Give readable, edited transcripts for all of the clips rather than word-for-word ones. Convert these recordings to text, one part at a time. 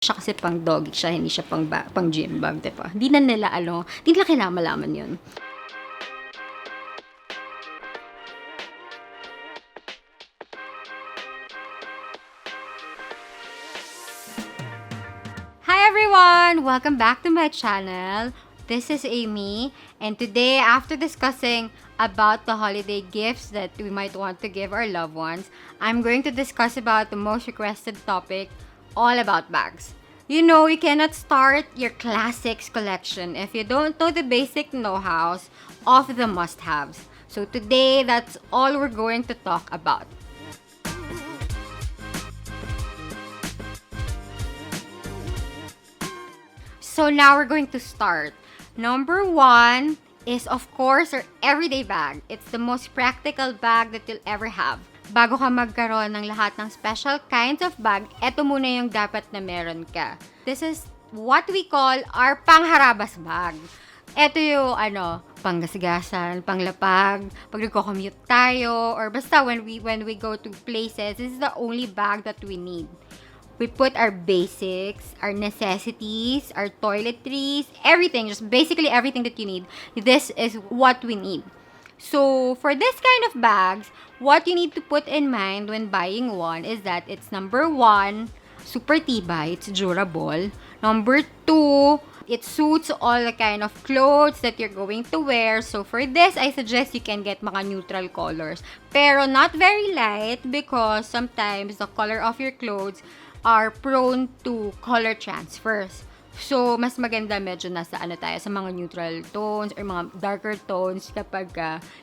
siya kasi pang doggy siya, hindi siya pang gym bag, diba? Hindi na nila, hindi nila kailangan malaman yun. Hi everyone! Welcome back to my channel. This is Amy, and today, after discussing about the holiday gifts that we might want to give our loved ones, I'm going to discuss about the most requested topic, all about bags. You know, you cannot start your classics collection if you don't know the basic know-hows of the must-haves. So today, that's all we're going to talk about. So now we're going to start. Number one is, of course, our everyday bag. It's the most practical bag that you'll ever have. Bago ka magkaroon ng lahat ng special kinds of bag, eto muna yung dapat na meron ka. This is what we call our pangharabas bag. Eto yung, panggasgasan, panglapag, pag nagko-commute tayo, or basta when we go to places, this is the only bag that we need. We put our basics, our necessities, our toiletries, everything, just basically everything that you need. This is what we need. So, for this kind of bags, what you need to put in mind when buying one is that it's number one, super tibay, it's durable. Number two, it suits all the kind of clothes that you're going to wear. So, for this, I suggest you can get mga neutral colors. Pero not very light because sometimes the color of your clothes are prone to color transfers. So, mas maganda medyo nasa tayo, sa mga neutral tones or mga darker tones kapag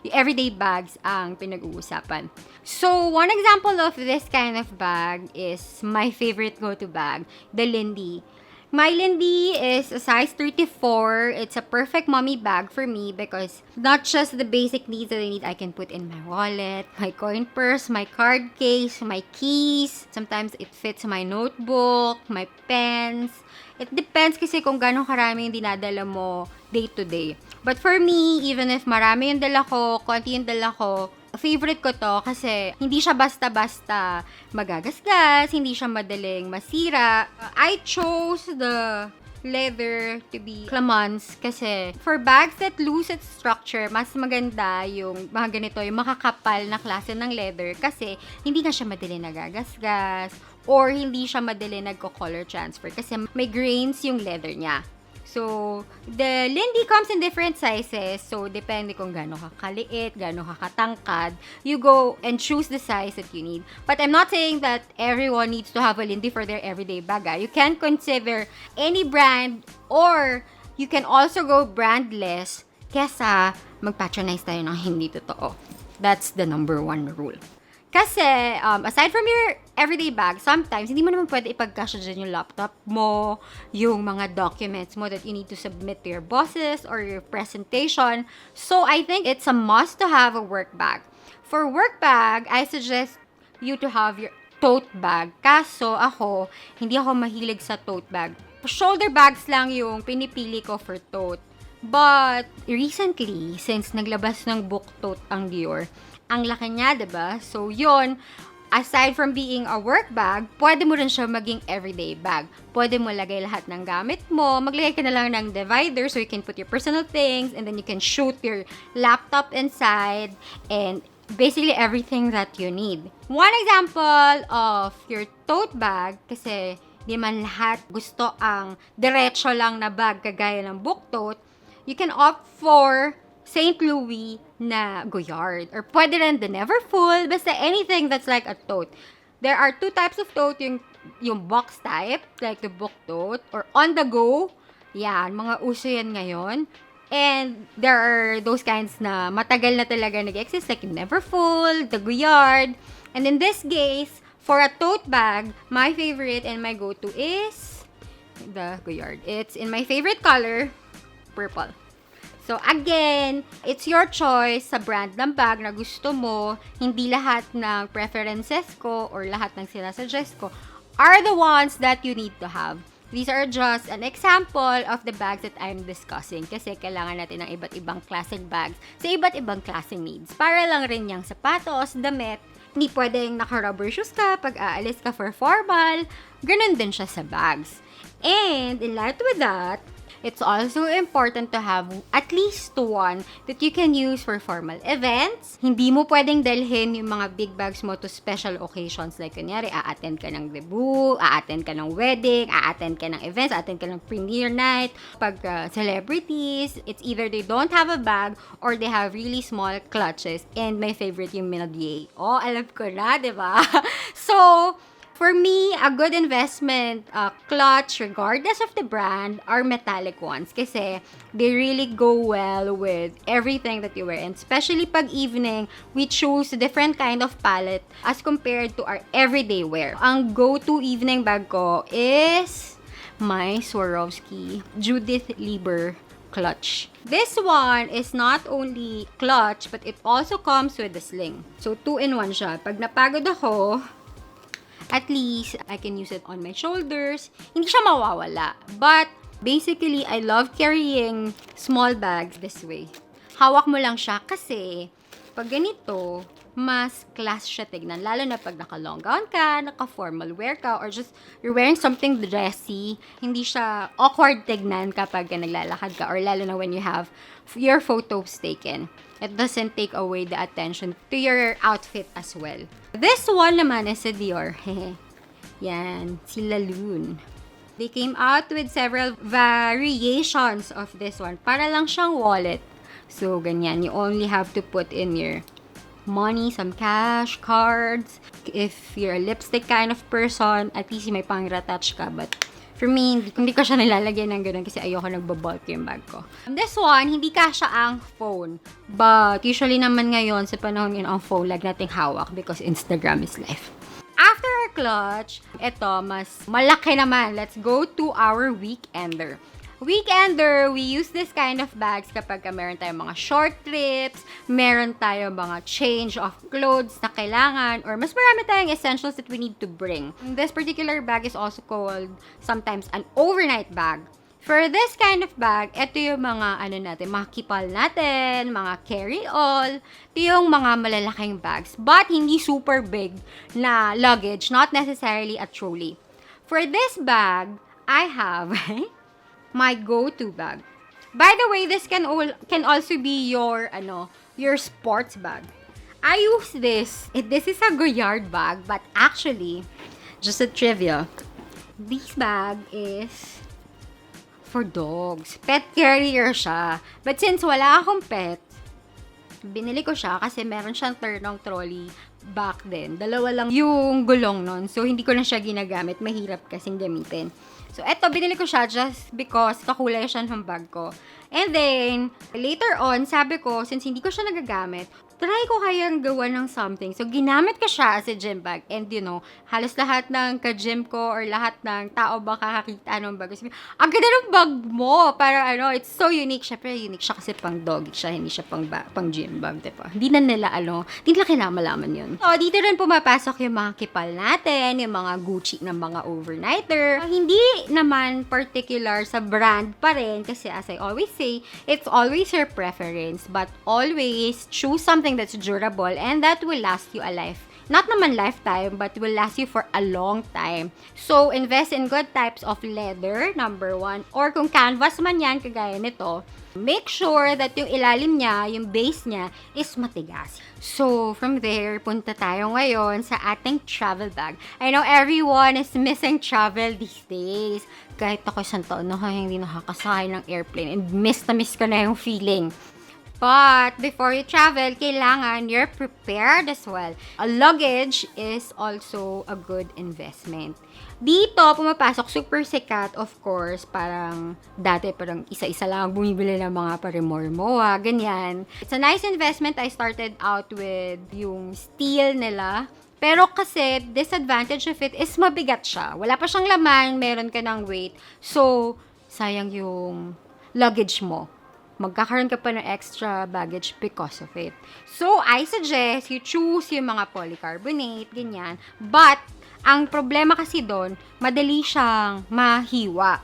yung everyday bags ang pinag-uusapan. So, one example of this kind of bag is my favorite go-to bag, the Lindy. My Lindy is a size 34. It's a perfect mommy bag for me because not just the basic needs that I need, I can put in my wallet, my coin purse, my card case, my keys. Sometimes it fits my notebook, my pens. It depends kasi kung gano'ng karami yung dinadala mo day to day. But for me, even if marami yung dala ko, konti yung dala ko, favorite ko to kasi hindi siya basta-basta magagasgas, hindi siya madaling masira. I chose the leather to be clamans kasi for bags that lose its structure, mas maganda yung mga ganito, yung makakapal na klase ng leather kasi hindi na siya madali nagagasgas or hindi siya madali nagko-color transfer kasi may grains yung leather niya. So, the Lindy comes in different sizes. So, depende kung gaano ka kaliit, gaano ka katangkad. You go and choose the size that you need. But I'm not saying that everyone needs to have a Lindy for their everyday bag. You can consider any brand or you can also go brandless kesa mag-patronize tayo ng hindi totoo. That's the number one rule. Kasi, aside from your everyday bag, sometimes, hindi mo naman pwede ipagkasya dyan yung laptop mo, yung mga documents mo that you need to submit to your bosses or your presentation. So, I think it's a must to have a work bag. For work bag, I suggest you to have your tote bag. Kaso, ako, hindi ako mahilig sa tote bag. Shoulder bags lang yung pinipili ko for tote. But, recently, since naglabas ng book tote ang Dior, ang laki niya, diba? So, yon, aside from being a work bag, pwede mo rin siya maging everyday bag. Pwede mo lagay lahat ng gamit mo. Maglagay ka na lang ng divider so you can put your personal things and then you can shoot your laptop inside and basically everything that you need. One example of your tote bag, kasi di man lahat gusto ang diretso lang na bag kagaya ng book tote, you can opt for St. Louis na Goyard. Or pwede rin the Neverfull. Basta anything that's like a tote. There are two types of tote. Yung box type, like the book tote. Or on the go. Yan, mga uso yan ngayon. And there are those kinds na matagal na talaga nag-exist. Like Neverfull, the Goyard. And in this case, for a tote bag, my favorite and my go-to is the Goyard. It's in my favorite color, purple. So, again, it's your choice sa brand ng bag na gusto mo. Hindi lahat ng preferences ko or lahat ng sinasuggest ko are the ones that you need to have. These are just an example of the bags that I'm discussing kasi kailangan natin ng iba't ibang klaseng bags sa iba't ibang klaseng needs. Para lang rin yung sapatos, damit, Hindi pwedeng naka-rubber shoes ka pag aalis ka for formal. Ganun din siya sa bags. And in light with that, it's also important to have at least one that you can use for formal events. Hindi mo pwedeng dalhin yung mga big bags mo to special occasions. Like, kunyari, a-attend ka ng debut, a-attend ka ng wedding, a-attend ka ng events, a-attend ka ng premiere night. Pag celebrities, it's either they don't have a bag or they have really small clutches. And my favorite, yung Minodier. Oh, alam ko na, di ba? So, for me, a good investment clutch, regardless of the brand, are metallic ones. Kasi they really go well with everything that you wear. And especially pag evening, we choose a different kind of palette as compared to our everyday wear. Ang go-to evening bag ko is my Swarovski Judith Lieber clutch. This one is not only clutch, but it also comes with a sling. So, 2-in-1 siya. Pag napagod ako, at least, I can use it on my shoulders. Hindi siya mawawala. But, basically, I love carrying small bags this way. Hawak mo lang siya kasi, pag ganito, mas class siya tignan. Lalo na pag naka-long gown ka, naka-formal wear ka, or just you're wearing something dressy. Hindi siya awkward tignan kapag naglalakad ka, or lalo na when you have your photos taken. It doesn't take away the attention to your outfit as well. This one naman is a Dior. Yan, si Laloon. They came out with several variations of this one. Para lang siyang wallet. So, ganyan. You only have to put in your money, some cash, cards. If you're a lipstick kind of person, at least may pang-retouch ka. But for me, hindi ko siya nilalagyan ng ganun kasi ayoko nagbabulk yung bag ko. This one, hindi kasha ang phone. But usually naman ngayon, sa panahon yun, ang phone, lag nating hawak because Instagram is life. After our clutch, ito, mas malaki naman. Let's go to our weekender. Weekender, we use this kind of bags kapag meron tayong mga short trips, meron tayong mga change of clothes na kailangan, or mas marami tayong essentials that we need to bring. This particular bag is also called sometimes an overnight bag. For this kind of bag, ito yung mga mga kipal natin, mga carry-all, ito yung mga malalaking bags, but hindi super big na luggage, not necessarily a trolley. For this bag, I have my go-to bag. By the way, this can also be your sports bag. I use this. This is a Goyard bag, but actually, just a trivia. This bag is for dogs. Pet carrier siya. But since wala akong pet, binili ko siya kasi meron siyang turnong trolley back then. Dalawa lang yung gulong nun. So, hindi ko na siya ginagamit. Mahirap kasing gamitin. So, eto, binili ko siya just because kakulay siya ng bag ko. And then, later on, sabi ko, since hindi ko siya nagagamit, try ko kayang gawa ng something. So, ginamit ko siya as a gym bag. And halos lahat ng ka-gym ko or lahat ng tao ba kakakita ng bag. Sabi, ang ganda ng bag mo! Para it's so unique. Siyempre, unique siya kasi pang dog siya. Hindi siya pang gym bag, diba? Hindi na nila, hindi nila kinamalaman yun. So, dito rin pumapasok yung mga kipal natin, yung mga Gucci ng mga overnighter. Hindi naman particular sa brand pa rin kasi as I always say, it's always your preference. But always choose something that's durable and that will last you a life. Not naman lifetime, but will last you for a long time. So, invest in good types of leather, number 1. Or kung canvas man yan, kagaya nito, make sure that yung ilalim niya, yung base niya, is matigas. So, from there, punta tayo ngayon sa ating travel bag. I know everyone is missing travel these days. Kahit ako isang taon na hindi nakakasakay ng airplane and miss ko na yung feeling. But, before you travel, kailangan you're prepared as well. A luggage is also a good investment. Dito, pumapasok, super sikat, of course, parang dati parang isa-isa lang bumibili ng mga parimor-moa, ganyan. It's a nice investment. I started out with yung steel nila. Pero kasi, disadvantage of it is mabigat siya. Wala pa siyang laman, meron ka ng weight. So, sayang yung luggage mo. Magkakaroon ka pa ng extra baggage because of it. So, I suggest you choose yung mga polycarbonate, ganyan. But, ang problema kasi doon, madali siyang mahiwa.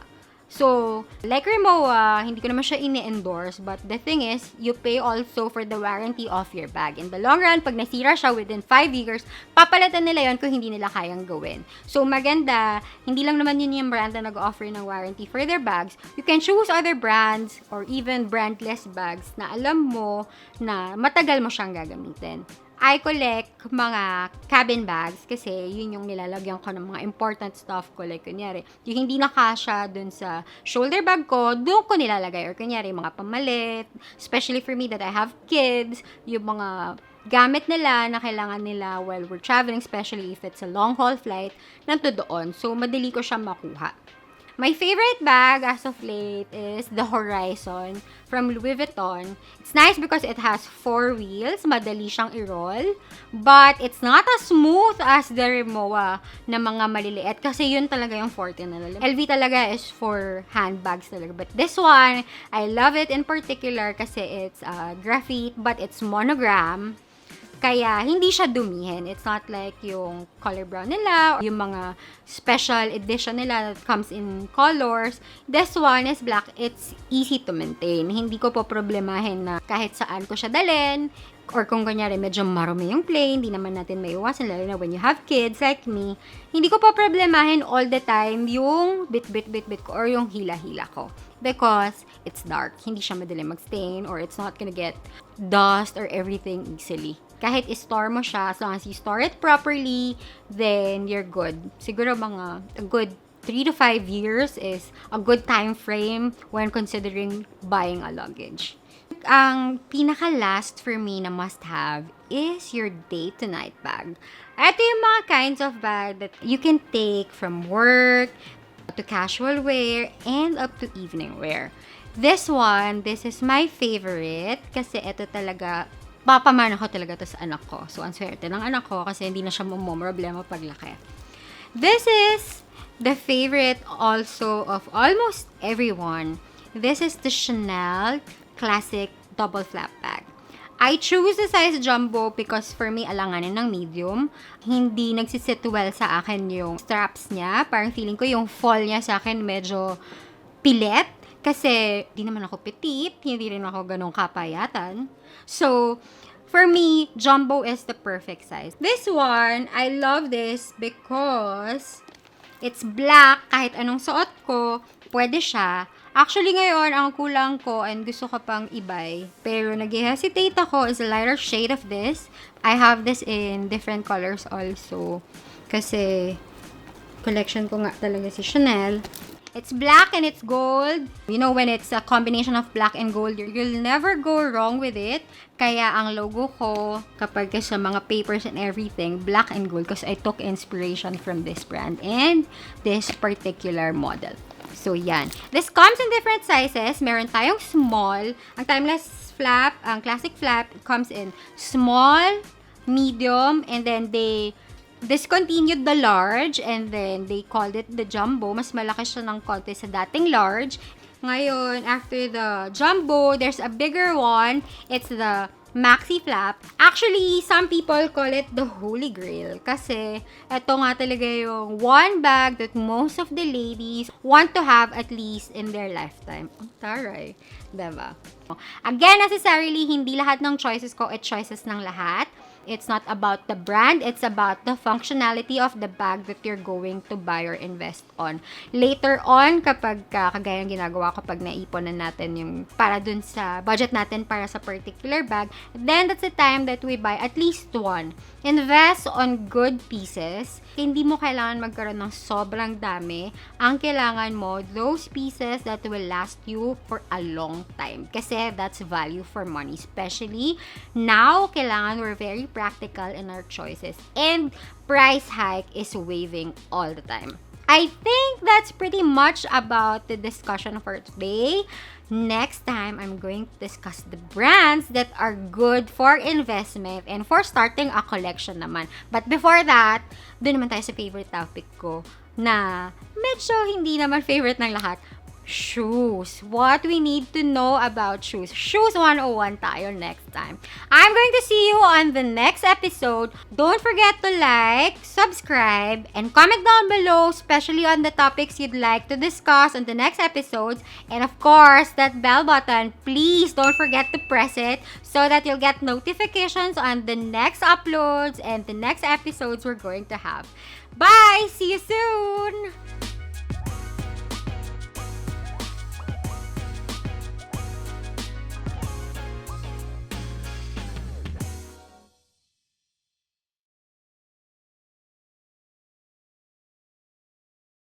So, like Rimowa, hindi ko naman siya ini-endorse, but the thing is, you pay also for the warranty of your bag. In the long run, pag nasira siya within 5 years, papalitan nila yon kung hindi nila kayang gawin. So, maganda, hindi lang naman yun yung brand na nag-offer ng warranty for their bags. You can choose other brands or even brandless bags na alam mo na matagal mo siyang gagamitin. I collect mga cabin bags kasi yun yung nilalagyan ko ng mga important stuff ko. Like, kunyari, yung hindi nakasya dun sa shoulder bag ko, doon ko nilalagay. Or kunyari, mga pamalit, especially for me that I have kids, yung mga gamit nila na kailangan nila while we're traveling, especially if it's a long haul flight, nanto doon. So, madali ko siya makuha. My favorite bag as of late is the Horizon from Louis Vuitton. It's nice because it has 4 wheels, madali siyang i-roll, but it's not as smooth as the Rimowa na mga maliliit kasi yun talaga yung forte nila. LV talaga is for handbags talaga, but this one, I love it in particular kasi it's graphite but it's monogram. Kaya, hindi siya dumihin. It's not like yung color brown nila, or yung mga special edition nila that comes in colors. This one is black. It's easy to maintain. Hindi ko po problemahin na kahit saan ko siya dalhin. Or kung kunyari, medyo marumi yung plane, hindi naman natin maiwasan, lalo na when you have kids like me. Hindi ko po problemahin all the time yung bit ko or yung hila-hila ko. Because it's dark. Hindi siya madali mag-stain or it's not gonna get dust or everything easily. Kahit i-store mo siya, as long as you store it properly, then you're good. Siguro mga a good 3 to 5 years is a good time frame when considering buying a luggage. Ang pinaka-last for me na must-have is your day-to-night bag. Ito yung mga kinds of bag that you can take from work to casual wear and up to evening wear. This is my favorite kasi ito talaga, papamana ko talaga to sa anak ko. So, ang swerte ng anak ko kasi hindi na siya problema paglaki. This is the favorite also of almost everyone. This is the Chanel Classic Double Flap Bag. I choose the size jumbo because for me, alanganin ng medium. Hindi nagsisit well sa akin yung straps niya. Parang feeling ko yung fall niya sa akin medyo pilit. Kasi di naman ako petite, hindi rin ako ganong kapayatan. So, for me, jumbo is the perfect size. This one, I love this because it's black. Kahit anong suot ko, pwede siya. Actually, ngayon, ang kulang ko and gusto ko pang ibay, pero nag-hesitate ako is a lighter shade of this. I have this in different colors also. Kasi, collection ko nga talaga si Chanel. It's black and it's gold. You know, when it's a combination of black and gold, you'll never go wrong with it. Kaya ang logo ko, kapag sa mga papers and everything, black and gold because I took inspiration from this brand and this particular model. So, yan. This comes in different sizes. Meron tayong small. Ang timeless flap, ang classic flap, it comes in small, medium, and then they discontinued the large and then they called it the jumbo. Mas malaki siya ng konti sa dating large. Ngayon, after the jumbo, there's a bigger one. It's the maxi flap. Actually, some people call it the holy grail kasi ito nga talaga yung one bag that most of the ladies want to have at least in their lifetime. Ang taray, diba? Again, necessarily, hindi lahat ng choices ko at choices ng lahat. It's not about the brand, it's about the functionality of the bag that you're going to buy or invest on. Later on, kapag kagaya ng ginagawa ko pag naipon na natin yung para dun sa budget natin para sa particular bag, then that's the time that we buy at least one. Invest on good pieces. Hindi mo kailangan magkaroon ng sobrang dami. Ang kailangan mo, those pieces that will last you for a long time. Kasi that's value for money. Especially now, kailangan we're very practical in our choices. And price hike is waving all the time. I think that's pretty much about the discussion for today. Next time, I'm going to discuss the brands that are good for investment and for starting a collection naman. But before that, doon naman tayo sa favorite topic ko na medyo hindi naman favorite ng lahat. Shoes. What we need to know about shoes. Shoes 101 tayo next time. I'm going to see you on the next episode. Don't forget to like, subscribe, and comment down below, especially on the topics you'd like to discuss on the next episodes. And of course, that bell button, please don't forget to press it so that you'll get notifications on the next uploads and the next episodes we're going to have. Bye! See you soon!